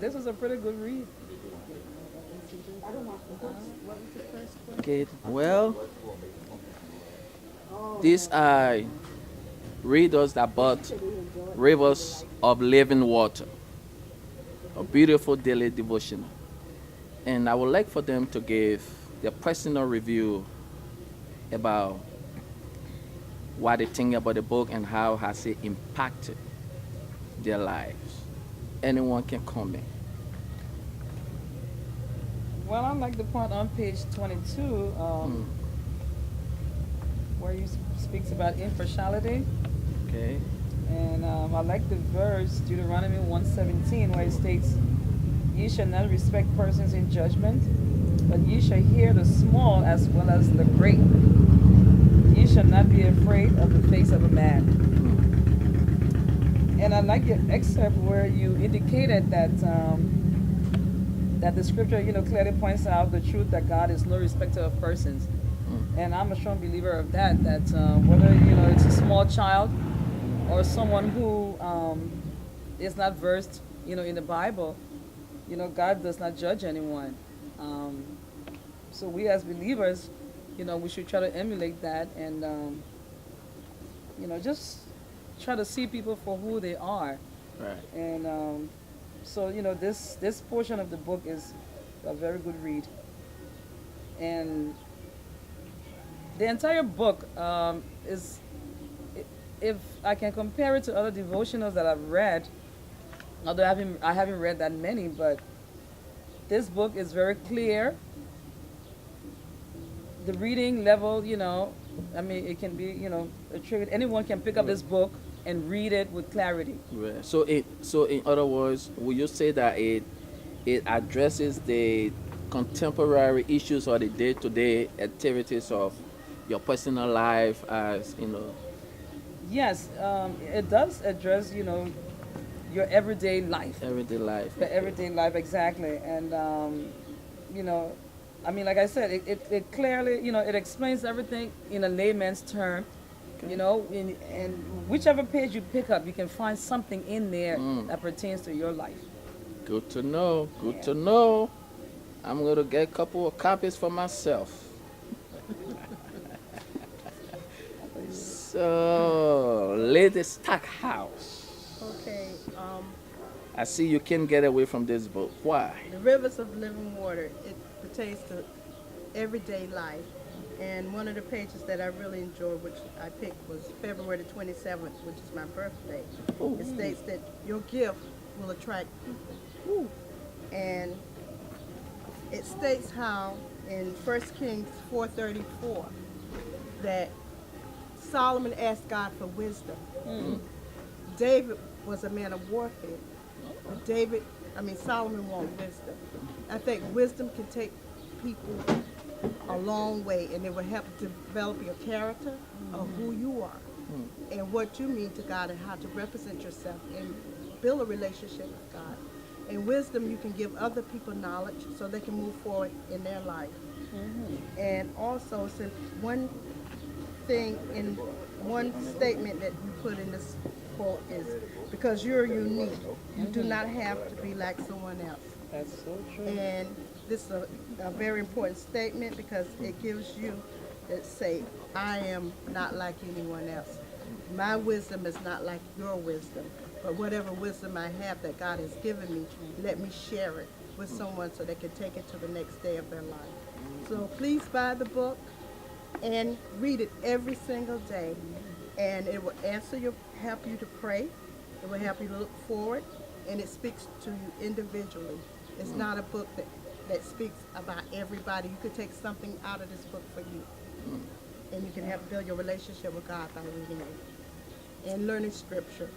This was a pretty good read. Okay, well, these are readers that bought Rivers of Living Water, a beautiful daily devotion. And I would like for them to give their personal review about what they think about the book and how has it impacted their lives. Anyone can comment. Well, I like the part on page 22 where you speaks about impartiality. Okay. And I like the verse, Deuteronomy 1:17, where it states, "Ye shall not respect persons in judgment, but ye shall hear the small as well as the great. Ye shall not be afraid of the face of a man." And I like your excerpt where you indicated that the scripture, clearly points out the truth that God is no respecter of persons. And I'm a strong believer of that, whether, it's a small child or someone who is not versed, in the Bible, God does not judge anyone. So we as believers, we should try to emulate that and, just try to see people for who they are. Right. And so, this portion of the book is a very good read. And the entire book is, if I can compare it to other devotionals that I've read, although I haven't read that many, but this book is very clear. The reading level, it can be, a trigger. Anyone can pick up this book and read it with clarity. Right. So in other words, would you say that it addresses the contemporary issues or the day-to-day activities of your personal life as Yes, it does address, your everyday life. everyday life? The everyday life, exactly. And, like I said, it clearly, it explains everything in a layman's term. Okay. And whichever page you pick up, you can find something in there that pertains to your life. Good to know. Good Yeah. to know. I'm gonna get a couple of copies for myself. So, Lady Stackhouse, Okay, I see you can't get away from this book. Why? the rivers of living water, it pertains to everyday life. And one of the pages that I really enjoyed, which I picked, was February the 27th, which is my birthday. Oh. It states that your gift will attract people. And it states how in 1 Kings 4:34 that Solomon asked God for wisdom. David was a man of warfare. Solomon wanted wisdom. I think wisdom can take people a long way, and it will help develop your character of who you are and what you mean to God and how to represent yourself and build a relationship with God. And wisdom, you can give other people knowledge so they can move forward in their life. And also, since one thing in one statement that you put in this quote is, because you're unique, you do not have to be like someone else. That's so true. And this is a very important statement because it gives you that say, I am not like anyone else. My wisdom is not like your wisdom, but whatever wisdom I have that God has given me, let me share it with someone so they can take it to the next day of their life. So please buy the book and read it every single day, and it will help you to pray. It will help you to look forward, and it speaks to you individually. It's not a book that speaks about everybody. You could take something out of this book for you, and you can help build your relationship with God by reading it and learning scripture.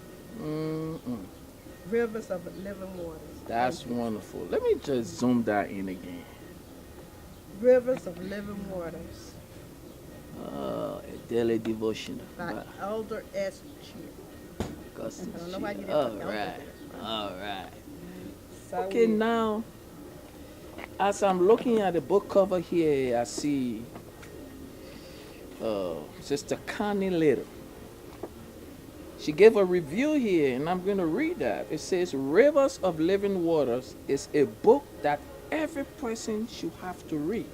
Rivers of living waters. That's wonderful. Let me just zoom that in again. Rivers of living waters A daily devotion. by Elder S. Cheer. Augustine I don't know why you didn't All put right. Elder. All right. So Okay, now, as I'm looking at the book cover here, I see Sister Connie Little. She gave a review here, and I'm going to read that. It says, Rivers of Living Waters is a book that every person should have to read.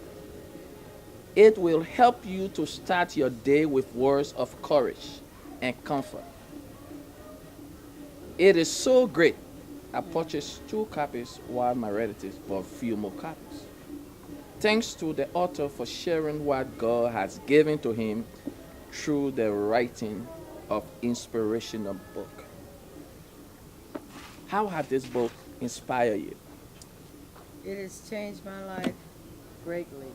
It will help you to start your day with words of courage and comfort. It is so great. I purchased 2 copies while my relatives bought a few more copies. Thanks to the author for sharing what God has given to him through the writing of inspirational book. How has this book inspired you? It has changed my life greatly.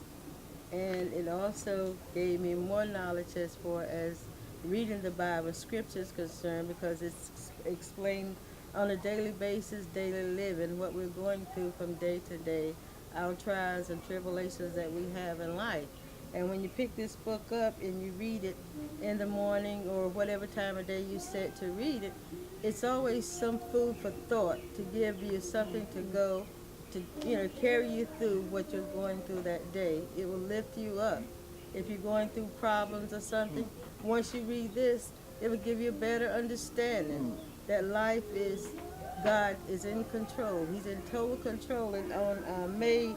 And it also gave me more knowledge as far as reading the Bible, scripture is concerned, because it's explained on a daily basis, daily living, what we're going through from day to day, our trials and tribulations that we have in life. And when you pick this book up and you read it in the morning or whatever time of day you set to read it, it's always some food for thought to give you something to go to, carry you through what you're going through that day. It will lift you up. If you're going through problems or something, once you read this, it will give you a better understanding that life is, God is in control. He's in total control. And on May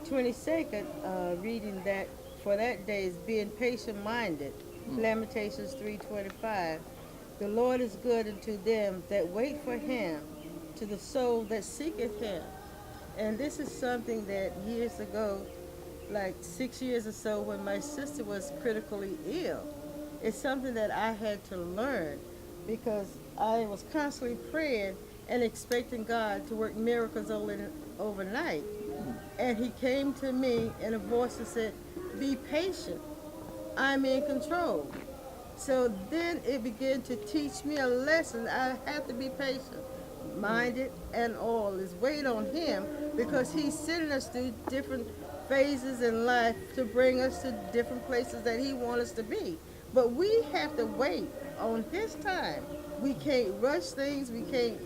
22nd, reading that for that day is being patient-minded. Lamentations 3:25. The Lord is good unto them that wait for him, to the soul that seeketh him. And this is something that years ago, like 6 years or so, when my sister was critically ill, it's something that I had to learn, because I was constantly praying and expecting God to work miracles overnight. And he came to me in a voice that said, be patient. I'm in control. So then it began to teach me a lesson. I have to be patient. Minded and all is wait on him, because he's sending us through different phases in life to bring us to different places that he wants us to be. But we have to wait on his time. We can't rush things. We can't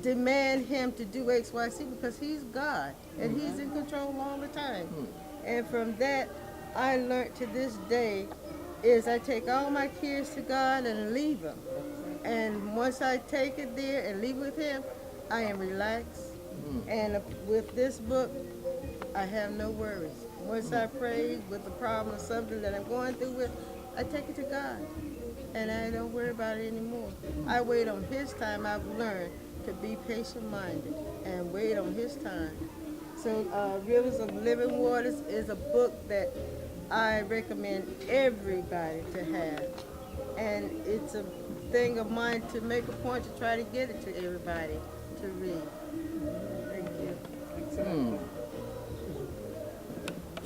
demand him to do X, Y, Z, because he's God and he's in control all the time. And from that, I learned to this day is I take all my cares to God and leave him. And once I take it there and leave with him, I am relaxed. And with this book, I have no worries. Once I pray with the problem or something that I'm going through with, I take it to God. And I don't worry about it anymore. I wait on his time. I've learned to be patient-minded and wait on his time. So Rivers of Living Waters is a book that I recommend everybody to have. And it's a thing of mine to make a point to try to get it to everybody to read. Thank you. Excellent.